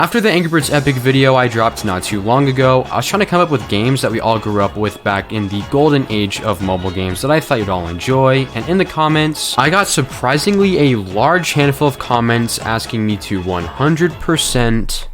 After the Angry Birds Epic video I dropped not too long ago, I was trying to come up with games that we all grew up with back in the golden age of mobile games that I thought you'd all enjoy, and in the comments, I got surprisingly a large handful of comments asking me to 100%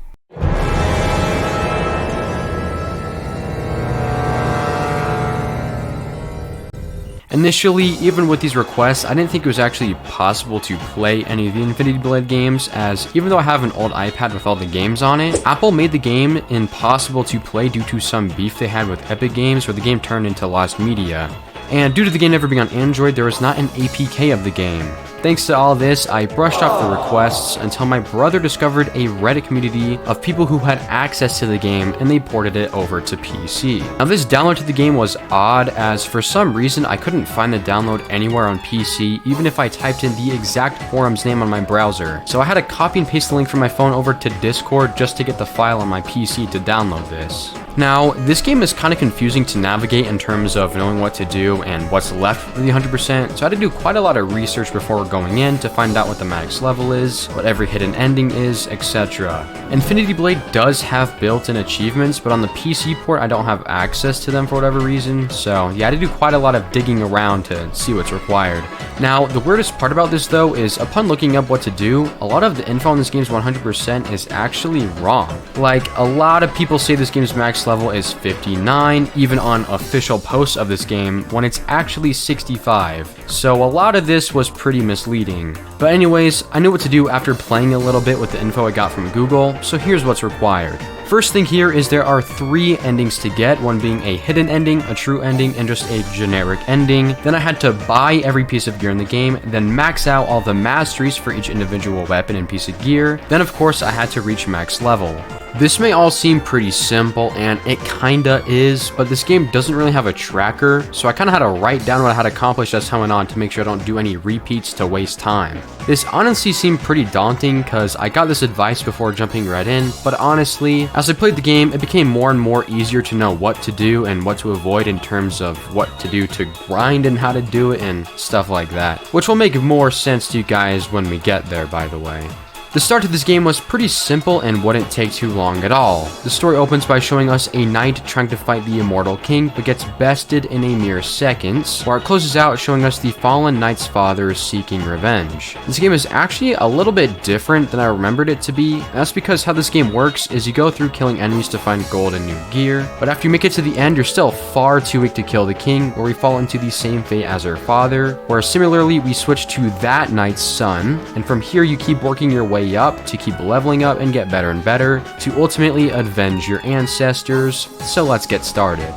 Initially, even with these requests, I didn't think it was actually possible to play any of the Infinity Blade games, as even though I have an old iPad with all the games on it, Apple made the game impossible to play due to some beef they had with Epic Games where the game turned into lost media. And due to the game never being on Android, there was not an APK of the game. Thanks to all this, I brushed off the requests until my brother discovered a Reddit community of people who had access to the game and they ported it over to PC. Now this download to the game was odd, as for some reason I couldn't find the download anywhere on PC even if I typed in the exact forum's name on my browser. So I had to copy and paste the link from my phone over to Discord just to get the file on my PC to download this. Now, this game is kind of confusing to navigate in terms of knowing what to do and what's left for the 100%, so I had to do quite a lot of research before going in to find out what the max level is, what every hidden ending is, etc. Infinity Blade does have built-in achievements, but on the PC port I don't have access to them for whatever reason, so yeah, I had to do quite a lot of digging around to see what's required. Now, the weirdest part about this though is upon looking up what to do, a lot of the info on this game's 100% is actually wrong. Like, a lot of people say this game's max level is 59, even on official posts of this game, when it's actually 65. So a lot of this was pretty misleading. But anyways, I knew what to do after playing a little bit with the info I got from Google, so here's what's required. First thing here is there are 3 endings to get, one being a hidden ending, a true ending, and just a generic ending. Then I had to buy every piece of gear in the game, then max out all the masteries for each individual weapon and piece of gear. Then of course I had to reach max level. This may all seem pretty simple, and it kinda is, but this game doesn't really have a tracker, so I kinda had to write down what I had accomplished as time went on to make sure I don't do any repeats to waste time. This honestly seemed pretty daunting because I got this advice before jumping right in, but honestly, as I played the game, it became more and more easier to know what to do and what to avoid in terms of what to do to grind and how to do it and stuff like that, which will make more sense to you guys when we get there, by the way. The start to this game was pretty simple and wouldn't take too long at all. The story opens by showing us a knight trying to fight the immortal king but gets bested in a mere seconds, while it closes out showing us the fallen knight's father seeking revenge. This game is actually a little bit different than I remembered it to be, and that's because how this game works is you go through killing enemies to find gold and new gear, but after you make it to the end you're still far too weak to kill the king, where we fall into the same fate as our father, where similarly we switch to that knight's son, and from here you keep working your way up to keep leveling up and get better and better to ultimately avenge your ancestors. So let's get started.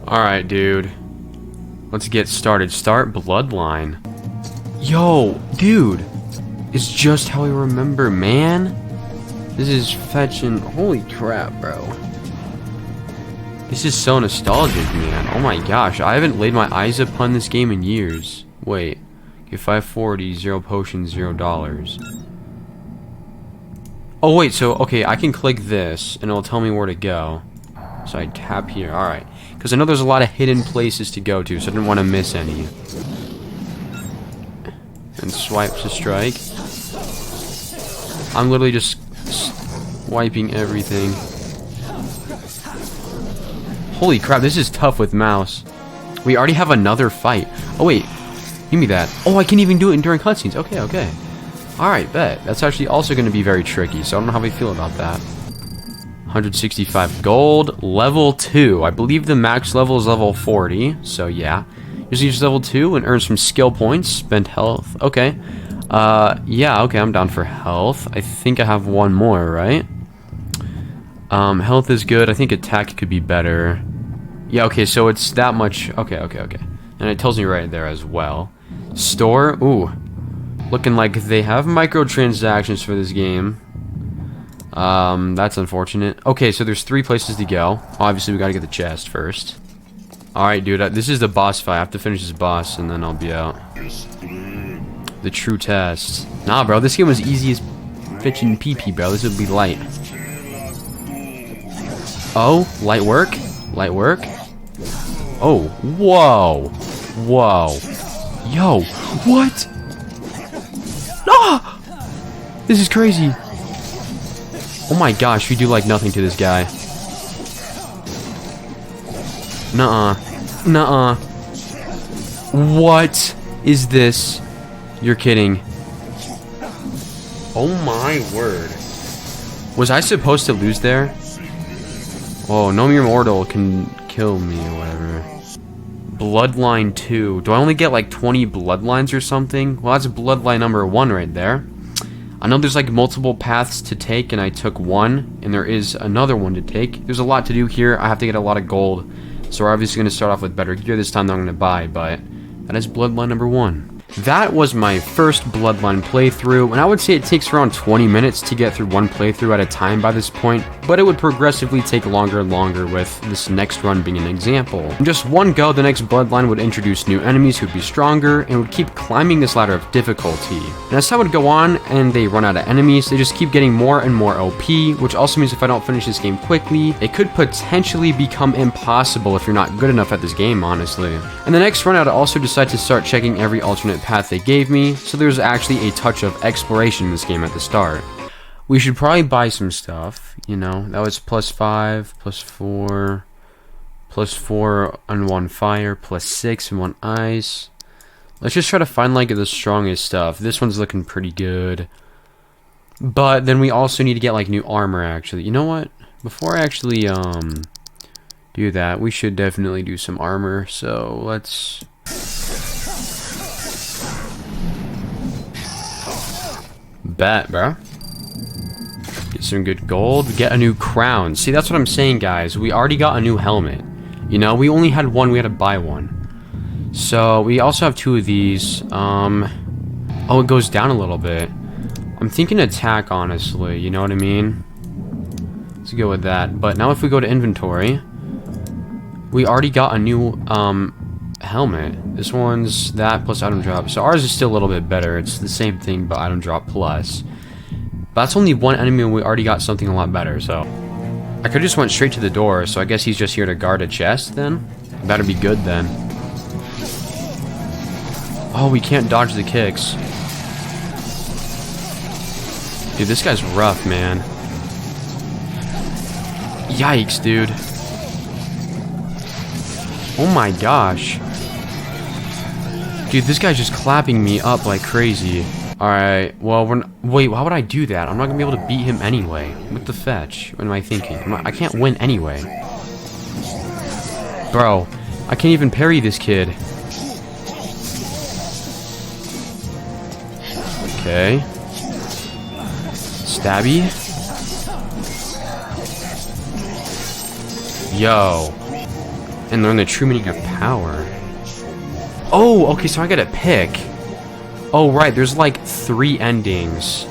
Alright, dude. Let's get started. Start bloodline. Yo, dude. It's just how I remember, man. This is fetching. Holy crap, bro. This is so nostalgic, man. Oh my gosh. I haven't laid my eyes upon this game in years. Wait. Get 540, 0 potions, $0. Oh wait, so okay, I can click this and it'll tell me where to go. So I tap here, alright. Because I know there's a lot of hidden places to go to, so I didn't want to miss any. And swipe to strike. I'm literally just swiping everything. Holy crap, this is tough with mouse. We already have another fight. Oh wait. Give me that. Oh, I can even do it during cutscenes. Okay, okay. Alright, bet. That's actually also going to be very tricky, so I don't know how we feel about that. 165 gold. Level 2. I believe the max level is level 40, so yeah. Just use level 2 and earn some skill points. Spend health. Okay. Yeah, okay, I'm down for health. I think I have one more, right? Health is good. I think attack could be better. Yeah, okay, so it's that much. Okay, okay, okay. And it tells me right there as well. Store, ooh, looking like they have microtransactions for this game. That's unfortunate. Okay, so there's 3 places to go. Obviously, we gotta get the chest first. Alright, dude, this is the boss fight. I have to finish this boss, and then I'll be out. The true test. Nah, bro, this game was easy as fetching pee-pee, bro. This would be light. Oh, light work? Light work? Oh, whoa. Whoa. Yo, what? Ah! This is crazy. Oh my gosh, we do like nothing to this guy. Nuh-uh. Nuh-uh. What is this? You're kidding. Oh my word. Was I supposed to lose there? Oh, no mere mortal can kill me or whatever. Bloodline 2. Do I only get like 20 bloodlines or something? Well, that's bloodline number 1 right there. I know there's like multiple paths to take, and I took one, and there is another one to take. There's a lot to do here. I have to get a lot of gold. So we're obviously going to start off with better gear this time than I'm going to buy, but that is bloodline number 1. That was my first bloodline playthrough, and I would say it takes around 20 minutes to get through one playthrough at a time by this point, but it would progressively take longer and longer, with this next run being an example. In just one go, the next bloodline would introduce new enemies who'd be stronger, and would keep climbing this ladder of difficulty. And as time would go on, and they run out of enemies, they just keep getting more and more OP, which also means if I don't finish this game quickly, it could potentially become impossible if you're not good enough at this game, honestly. And the next run, I'd also decide to start checking every alternate path they gave me, so there's actually a touch of exploration in this game at the start. We should probably buy some stuff, you know. That was +5, +4, +4 on 1 fire, +6 and 1 ice. Let's just try to find like the strongest stuff. This one's looking pretty good. But then we also need to get like new armor, actually. You know what? Before I actually do that, we should definitely do some armor. So let's... Bet, bro. Get some good gold. Get a new crown. See, that's what I'm saying, guys. We already got a new helmet. You know, we only had one. We had to buy one. So, we also have 2 of these. Oh, it goes down a little bit. I'm thinking attack, honestly. You know what I mean? Let's go with that. But now if we go to inventory, we already got a new, helmet. This one's that plus item drop. So ours is still a little bit better. It's the same thing, but item drop plus. But that's only one enemy, and we already got something a lot better. So I could just went straight to the door. So I guess he's just here to guard a chest then. That'd be good then. Oh, we can't dodge the kicks. Dude, this guy's rough, man. Yikes, dude. Oh my gosh. Dude, this guy's just clapping me up like crazy. Alright, well, wait, why would I do that? I'm not gonna be able to beat him anyway. What the fetch? What am I thinking? I can't win anyway. Bro, I can't even parry this kid. Okay. Stabby. Yo. And learn the true meaning of power. Oh, okay, so I gotta pick. Oh, right, there's like 3 endings.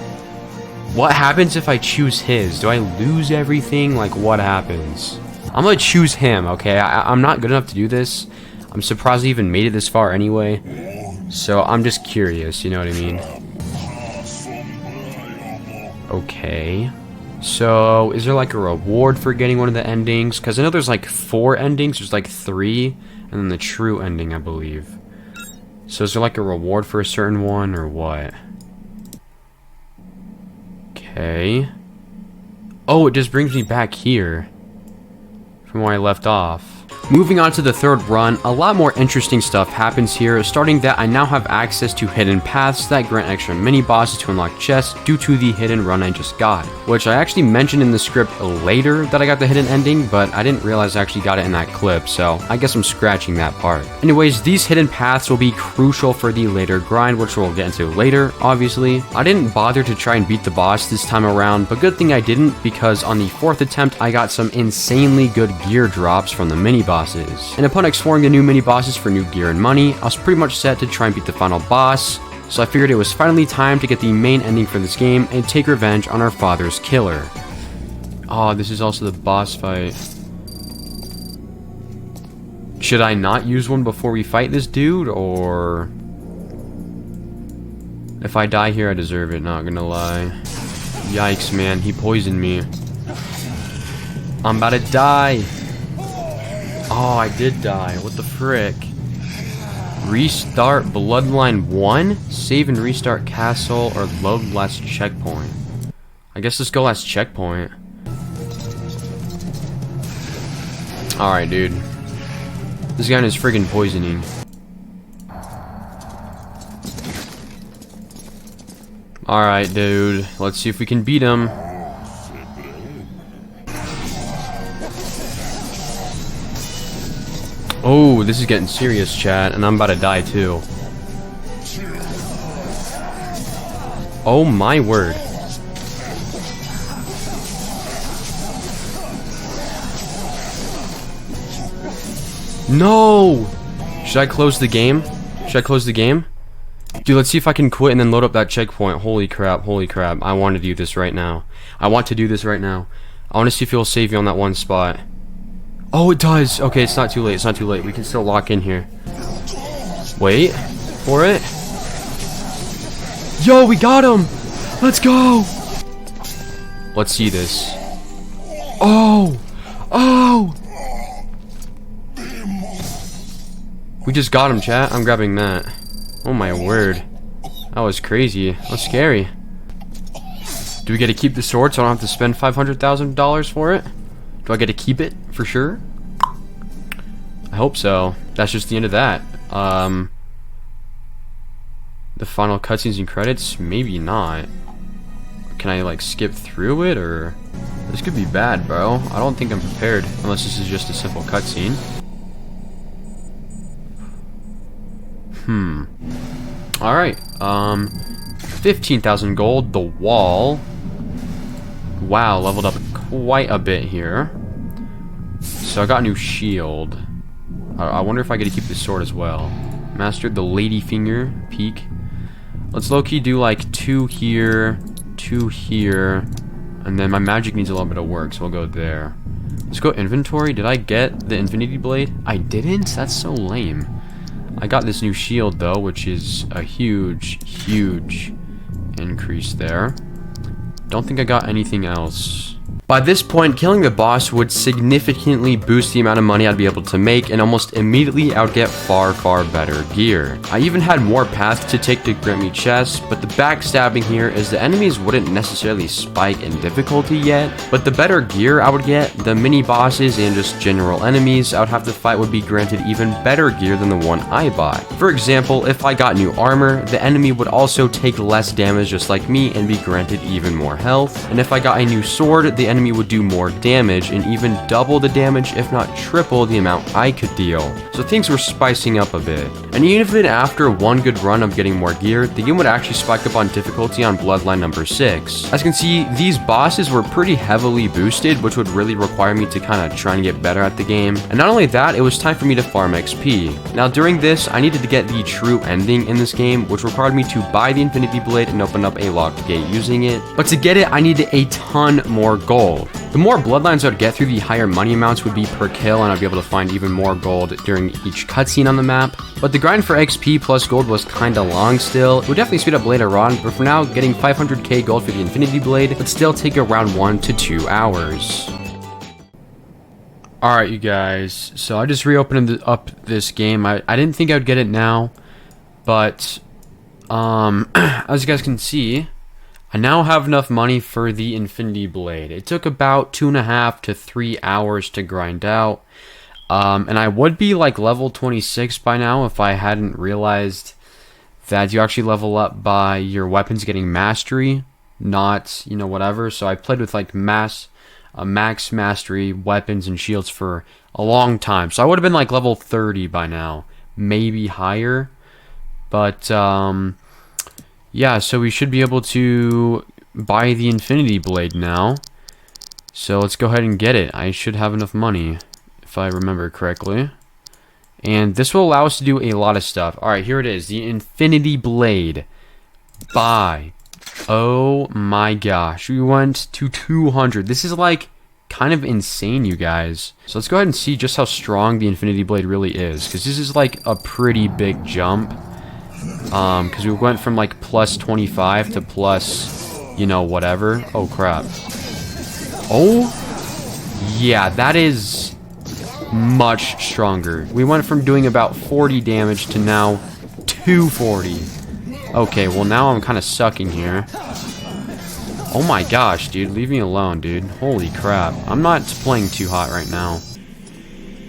What happens if I choose his? Do I lose everything? Like, what happens? I'm gonna choose him, okay? I'm not good enough to do this. I'm surprised I even made it this far anyway. So, I'm just curious, you know what I mean? Okay. So, is there like a reward for getting one of the endings? Because I know there's like 4 endings. There's like 3, and then the true ending, I believe. So is there like a reward for a certain one, or what? Okay. Oh, it just brings me back here from where I left off. Moving on to the 3rd run, a lot more interesting stuff happens here, starting that I now have access to hidden paths that grant extra mini-bosses to unlock chests due to the hidden run I just got, which I actually mentioned in the script later that I got the hidden ending, but I didn't realize I actually got it in that clip, so I guess I'm scratching that part. Anyways, these hidden paths will be crucial for the later grind, which we'll get into later, obviously. I didn't bother to try and beat the boss this time around, but good thing I didn't, because on the 4th attempt, I got some insanely good gear drops from the mini-bosses. And upon exploring the new mini-bosses for new gear and money, I was pretty much set to try and beat the final boss, so I figured it was finally time to get the main ending for this game and take revenge on our father's killer. Oh, this is also the boss fight. Should I not use one before we fight this dude, or... If I die here, I deserve it, not gonna lie. Yikes, man, he poisoned me. I'm about to die. Oh, I did die. What the frick? Restart Bloodline 1? Save and restart castle or load last checkpoint. I guess let's go last checkpoint. Alright, dude. This guy is friggin' poisoning. Alright, dude. Let's see if we can beat him. Oh, this is getting serious, chat, and I'm about to die too. Oh my word. No! Should I close the game? Should I close the game? Dude, let's see if I can quit and then load up that checkpoint. Holy crap, holy crap. I want to do this right now. I want to do this right now. I want to see if it'll save you on that one spot. Oh, it does. Okay, it's not too late. It's not too late. We can still lock in here. Wait for it. Yo, we got him. Let's go. Let's see this. Oh. Oh. We just got him, chat. I'm grabbing that. Oh my word. That was crazy. That's scary. Do we get to keep the sword so I don't have to spend $500,000 for it? Do I get to keep it for sure? I hope so. That's just the end of that. The final cutscenes and credits? Maybe not. Can I like skip through it, or this could be bad, bro? I don't think I'm prepared unless this is just a simple cutscene. Alright, 15,000 gold, the wall. Wow, leveled up quite a bit here. So I got a new shield. I wonder if I get to keep this sword as well. Mastered the lady finger, peak. Let's low-key do like 2 here, 2 here, and then my magic needs a little bit of work, so we'll go there. Let's go inventory. Did I get the infinity blade? I didn't? That's so lame. I got this new shield though, which is a huge, huge increase there. Don't think I got anything else. By this point, killing the boss would significantly boost the amount of money I'd be able to make, and almost immediately I would get far, far better gear. I even had more paths to take to grant me chests, but the backstabbing here is the enemies wouldn't necessarily spike in difficulty yet, but the better gear I would get, the mini bosses and just general enemies I would have to fight would be granted even better gear than the one I bought. For example, if I got new armor, the enemy would also take less damage just like me and be granted even more health, and if I got a new sword, the enemy would do more damage and even double the damage, if not triple the amount I could deal. So things were spicing up a bit. And even after one good run of getting more gear, the game would actually spike up on difficulty on Bloodline number 6. As you can see, these bosses were pretty heavily boosted, which would really require me to kind of try and get better at the game. And not only that, it was time for me to farm XP. Now during this, I needed to get the true ending in this game, which required me to buy the infinity blade and open up a locked gate using it. But to get it, I needed a ton more gold. The more bloodlines I would get through, the higher money amounts would be per kill, and I'd be able to find even more gold during each cutscene on the map. But the grind for XP plus gold was kinda long still. It would definitely speed up later on, but for now, getting 500k gold for the infinity blade would still take around 1 to 2 hours. Alright, you guys, so I just reopened up this game. I didn't think I would get it now, but as you guys can see, I now have enough money for the infinity blade. It took about 2.5 to 3 hours to grind out. And I would be like level 26 by now if I hadn't realized that you actually level up by your weapons getting mastery, not, you know, whatever. So I played with like max mastery weapons and shields for a long time. So I would have been like level 30 by now, maybe higher. But yeah, so we should be able to buy the infinity blade now. So let's go ahead and get it. I should have enough money, if I remember correctly. And this will allow us to do a lot of stuff. Alright, here it is. The infinity blade. Buy. Oh my gosh. We went to 200. This is like kind of insane, you guys. So let's go ahead and see just how strong the infinity blade really is, because this is like a pretty big jump. Because we went from like plus 25 to plus, you know, whatever. Oh crap. Oh yeah, that is much stronger. We went from doing about 40 damage to now 240. Okay, well now I'm kind of sucking here. Oh my gosh, dude. Leave me alone, dude. Holy crap. I'm not playing too hot right now.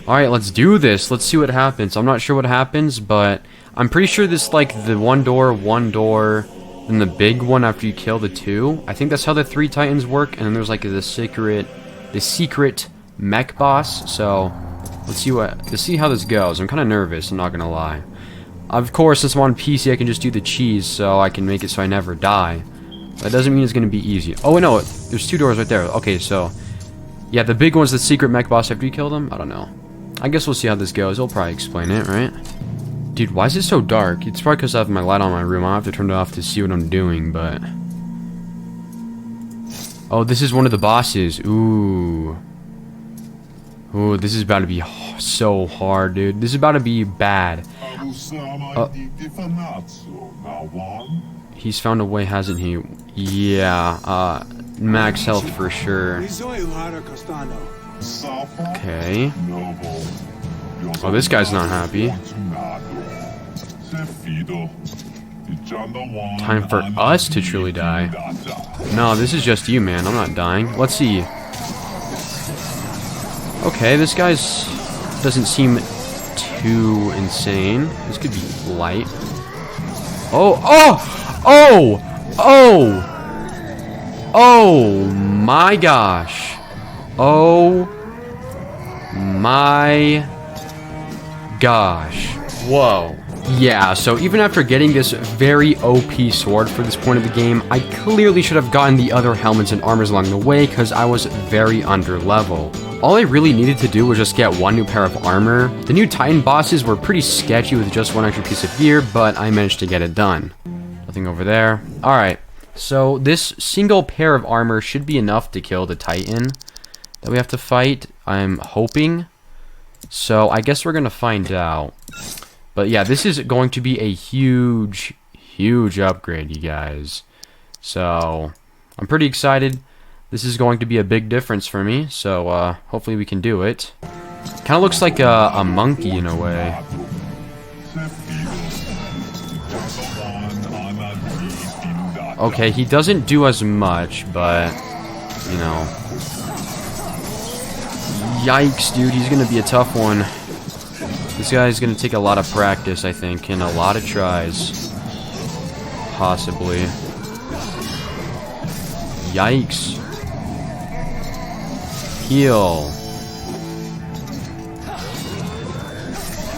Alright, let's do this. Let's see what happens. I'm not sure what happens, but I'm pretty sure this, like, the one door, then the big one after you kill the two. I think that's how the 3 titans work, and then there's, like, the secret mech boss. So, let's see how this goes. I'm kind of nervous, I'm not gonna lie. Of course, since I'm on PC, I can just do the cheese, so I can make it so I never die. That doesn't mean it's gonna be easy. Oh, no, there's 2 doors right there. Okay, so, yeah, the big one's the secret mech boss after you kill them? I don't know. I guess we'll see how this goes. He'll probably explain it, right? Dude, why is it so dark? It's probably because I have my light on my room. I'll have to turn it off to see what I'm doing, but... Oh, this is one of the bosses. Ooh. Ooh, this is about to be so hard, dude. This is about to be bad. He's found a way, hasn't he? Yeah, max health for sure. Okay. Oh, this guy's not happy. Time for us to truly die. No, this is just you, man. I'm not dying. Let's see. Okay, this guy's doesn't seem too insane. This could be light. Oh, oh, oh, oh, oh my gosh. Oh my gosh. Whoa. Yeah, so even after getting this very OP sword for this point of the game, I clearly should have gotten the other helmets and armors along the way because I was very under level. All I really needed to do was just get 1 new pair of armor. The new Titan bosses were pretty sketchy with just 1 extra piece of gear, but I managed to get it done. Nothing over there. Alright, so this single pair of armor should be enough to kill the Titan that we have to fight, I'm hoping. So I guess we're gonna find out. But yeah, this is going to be a huge, huge upgrade, you guys. So I'm pretty excited. This is going to be a big difference for me, so hopefully we can do it. Kind of looks like a monkey in a way. Okay, he doesn't do as much, but, you know. Yikes, dude, he's gonna be a tough one. This guy's gonna take a lot of practice, I think, and a lot of tries. Possibly. Yikes. Heal.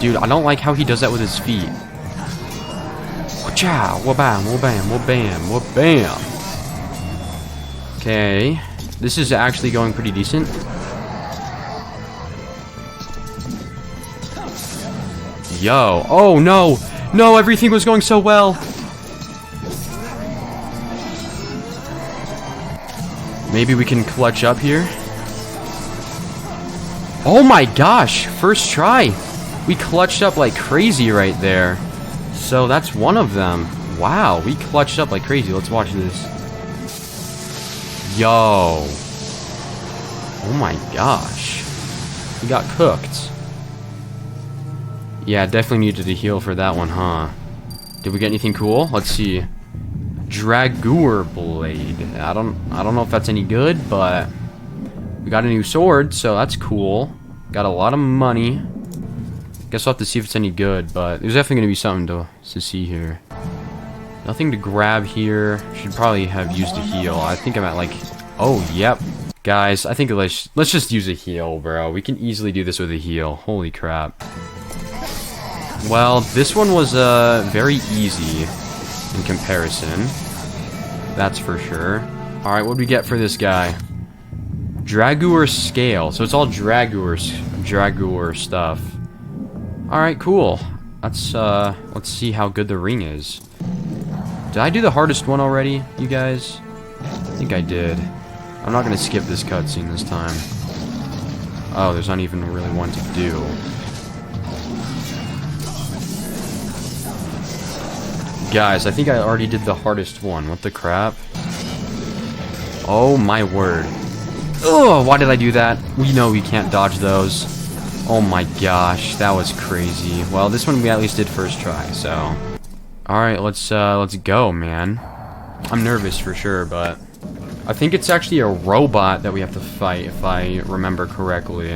Dude, I don't like how he does that with his feet. Wa-chow, wa-bam, wa-bam, wa-bam, wa-bam. Okay. This is actually going pretty decent. Yo. Oh, no. No, everything was going so well. Maybe we can clutch up here. Oh my gosh. First try. We clutched up like crazy right there. So that's one of them. Wow, we clutched up like crazy. Let's watch this. Yo. Oh my gosh. We got cooked. Yeah, definitely needed to heal for that one, huh? Did we get anything cool? Let's see. Dragoor Blade. I don't know if that's any good, but we got a new sword, so that's cool. Got a lot of money. Guess we'll have to see if it's any good, but there's definitely gonna be something to see here. Nothing to grab here. Should probably have used a heal. I think I'm at like, oh yep. Guys, I think let's just use a heal, bro. We can easily do this with a heal. Holy crap. Well, this one was very easy in comparison. That's for sure. Alright, what do we get for this guy? Dragoor Scale. So it's all Dragoor stuff. Alright, cool. Let's see how good the ring is. Did I do the hardest one already, you guys? I think I did. I'm not gonna skip this cutscene this time. Oh, there's not even really one to do. Guys, I think I already did the hardest one. What the crap? Oh my word. Ugh, why did I do that? We know we can't dodge those. Oh my gosh, that was crazy. Well, this one we at least did first try, so. Alright, let's go, man. I'm nervous for sure, but I think it's actually a robot that we have to fight, if I remember correctly.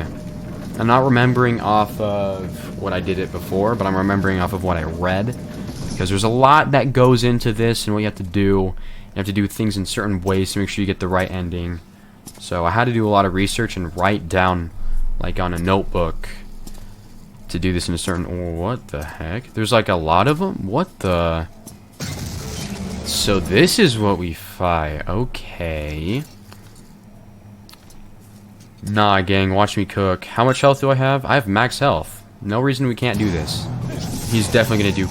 I'm not remembering off of what I did it before, but I'm remembering off of what I read. Because there's a lot that goes into this and what you have to do. You have to do things in certain ways to make sure you get the right ending. So I had to do a lot of research and write down, like on a notebook, to do this in a certain... Oh, what the heck? There's like a lot of them? What the... So this is what we fight. Okay. Nah, gang, watch me cook. How much health do I have? I have max health. No reason we can't do this. He's definitely gonna do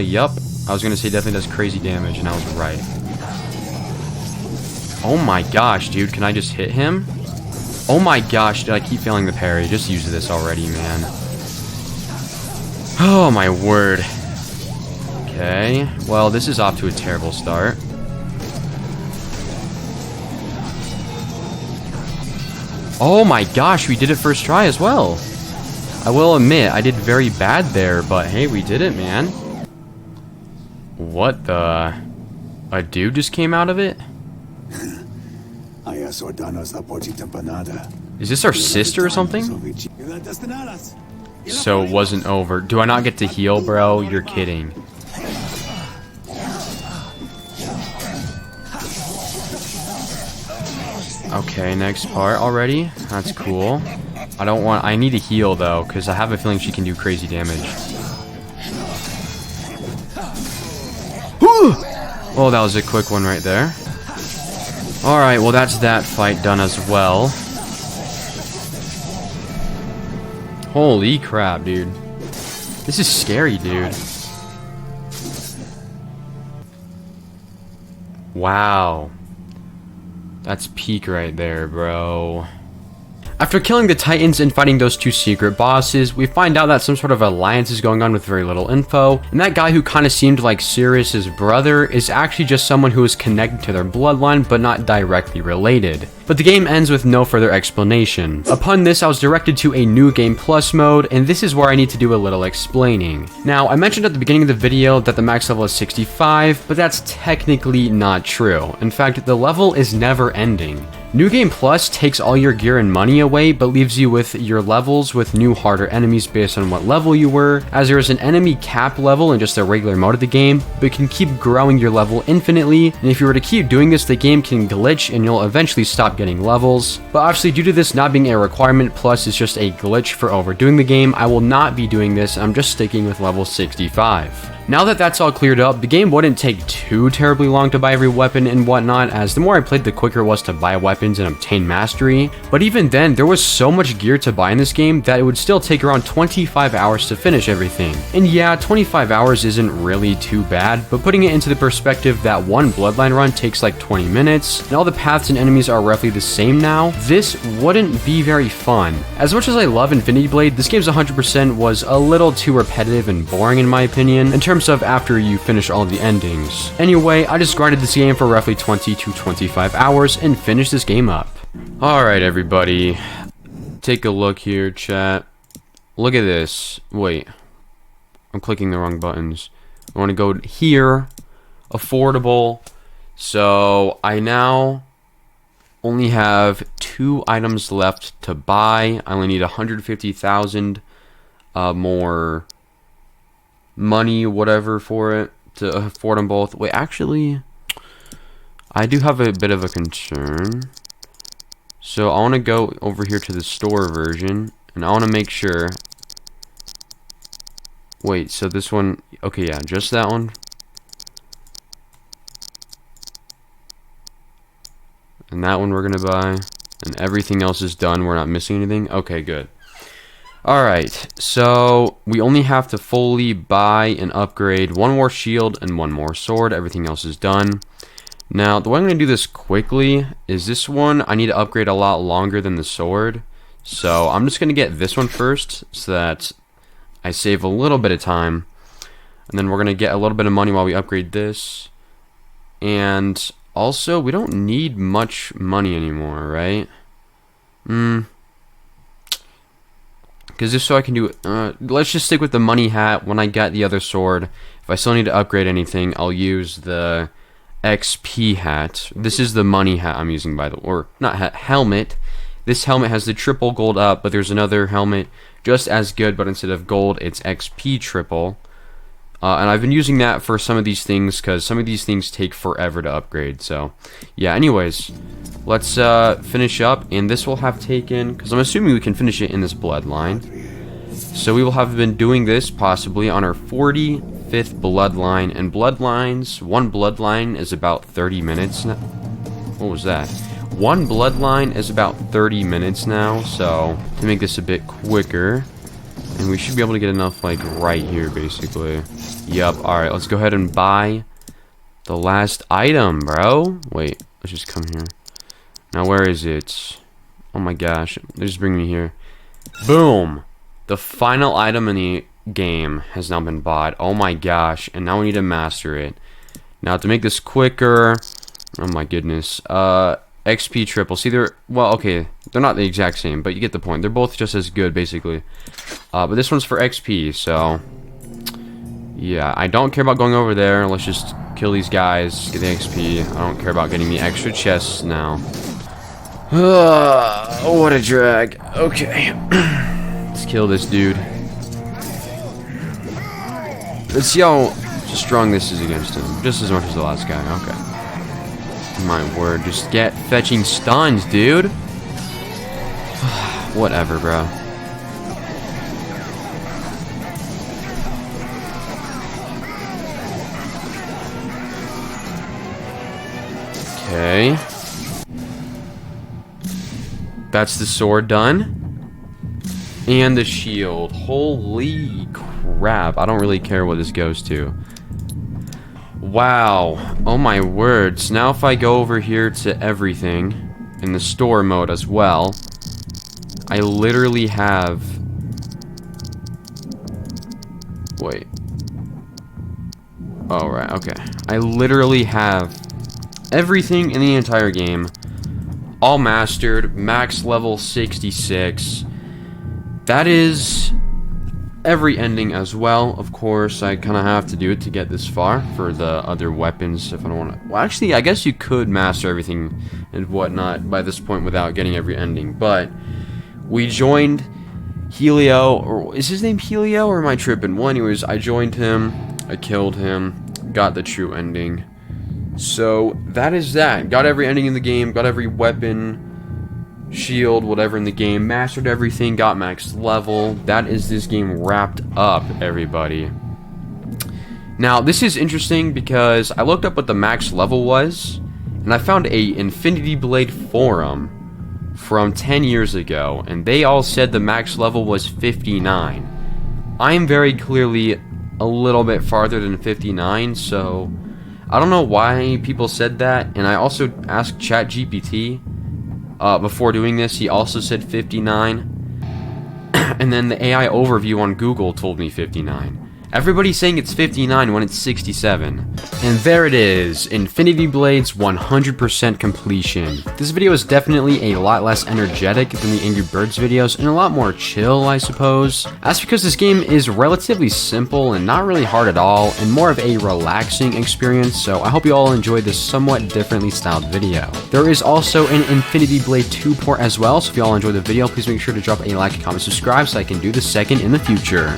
yup. I was gonna say definitely does crazy damage, and I was right. Oh my gosh, dude, can I just hit him? Oh my gosh, did I keep failing the parry? Just use this already, man. Oh my word. Okay, well, this is off to a terrible start. Oh my gosh, we did it first try as well. I will admit, I did very bad there, but hey, we did it, man. What the... A dude just came out of it? Is this our sister or something? So it wasn't over. Do I not get to heal, bro? You're kidding. Okay, next part already. That's cool. I need to heal though, because I have a feeling she can do crazy damage. Oh, that was a quick one right there. Alright, well that's that fight done as well. Holy crap, dude. This is scary, dude. Wow. That's peak right there, bro. After killing the Titans and fighting those two secret bosses, we find out that some sort of alliance is going on with very little info, and that guy who kind of seemed like Sirius's brother is actually just someone who is connected to their bloodline but not directly related. But the game ends with no further explanation. Upon this, I was directed to a new game plus mode, and this is where I need to do a little explaining. Now, I mentioned at the beginning of the video that the max level is 65, but that's technically not true. In fact, the level is never ending. New Game Plus takes all your gear and money away, but leaves you with your levels with new harder enemies based on what level you were, as there is an enemy cap level in just a regular mode of the game, but you can keep growing your level infinitely, and if you were to keep doing this, the game can glitch and you'll eventually stop getting levels. But obviously, due to this not being a requirement, plus it's just a glitch for overdoing the game, I will not be doing this, I'm just sticking with level 65. Now that that's all cleared up, the game wouldn't take too terribly long to buy every weapon and whatnot, as the more I played, the quicker it was to buy weapons and obtain mastery. But even then, there was so much gear to buy in this game that it would still take around 25 hours to finish everything. And yeah, 25 hours isn't really too bad, but putting it into the perspective that one bloodline run takes like 20 minutes, and all the paths and enemies are roughly the same now, this wouldn't be very fun. As much as I love Infinity Blade, this game's 100% was a little too repetitive and boring in my opinion, in terms of after you finish all the endings. Anyway, I just grinded this game for roughly 20 to 25 hours and finished this game up. Alright everybody, take a look here, chat. Look at this. Wait, I'm clicking the wrong buttons. I want to go here, affordable. So I now only have 2 items left to buy. I only need 150,000 more money, whatever, for it to afford them both. Wait, actually, I do have a bit of a concern. So I want to go over here to the store version, and I want to make sure. Wait, so this one, okay, yeah, just that one. And that one we're gonna buy, and everything else is done. We're not missing anything. Okay, good. Alright, so we only have to fully buy and upgrade 1 more shield and 1 more sword. Everything else is done. Now, the way I'm going to do this quickly is this one I need to upgrade a lot longer than the sword. So I'm just going to get this one first so that I save a little bit of time. And then we're going to get a little bit of money while we upgrade this. And also, we don't need much money anymore, right? because just so I can do let's just stick with the money hat. When I get the other sword, if I still need to upgrade anything, I'll use the XP hat. This is the money hat I'm using, by the way, or not hat, helmet. This helmet has the triple gold up, but there's another helmet just as good, but instead of gold, it's XP triple. And I've been using that for some of these things, because some of these things take forever to upgrade. So, yeah, anyways, let's finish up, and this will have taken, because I'm assuming we can finish it in this bloodline. So we will have been doing this possibly on our 45th bloodline, and bloodlines, one bloodline is about 30 minutes now. What was that? One bloodline is about 30 minutes now, so to make this a bit quicker, and we should be able to get enough, like, right here, basically. Yup, alright, let's go ahead and buy the last item, bro. Wait, let's just come here. Now, where is it? Oh my gosh, they just bring me here. Boom! The final item in the game has now been bought. Oh my gosh, and now we need to master it. Now, to make this quicker, oh my goodness, XP triple. See, well, okay, they're not the exact same, but you get the point. They're both just as good, basically. But this one's for XP, so yeah, I don't care about going over there. Let's just kill these guys, get the XP. I don't care about getting the extra chests now. What a drag. Okay. Let's kill this dude. Let's see how strong this is against him. Just as much as the last guy. Okay. My word, just get fetching stuns, dude. Whatever, bro. Okay. That's the sword done. And the shield. Holy crap. I don't really care what this goes to. Wow. Oh my words. Now if I go over here to everything, in the store mode as well, I literally have... Wait. Oh, right. Okay. I literally have everything in the entire game, all mastered, max level 66. That is every ending as well. Of course, I kind of have to do it to get this far for the other weapons if I don't want to. Well, actually, I guess you could master everything and whatnot by this point without getting every ending. But we joined Helio, or is his name Helio, or am I tripping? Well, anyways, I joined him, I killed him, got the true ending. So that is that. Got every ending in the game, got every weapon, shield, whatever in the game, mastered everything, got max level. That is this game wrapped up, everybody. Now, this is interesting because I looked up what the max level was, and I found a Infinity Blade forum from 10 years ago, and they all said the max level was 59. I am very clearly a little bit farther than 59, so I don't know why people said that. And I also asked ChatGPT before doing this. He also said 59. And then the AI overview on Google told me 59. Everybody's saying it's 59 when it's 67. And there it is, Infinity Blade's 100% completion. This video is definitely a lot less energetic than the Angry Birds videos, and a lot more chill, I suppose. That's because this game is relatively simple and not really hard at all, and more of a relaxing experience, so I hope you all enjoyed this somewhat differently styled video. There is also an Infinity Blade 2 port as well, so if you all enjoyed the video, please make sure to drop a like, comment, subscribe so I can do the second in the future.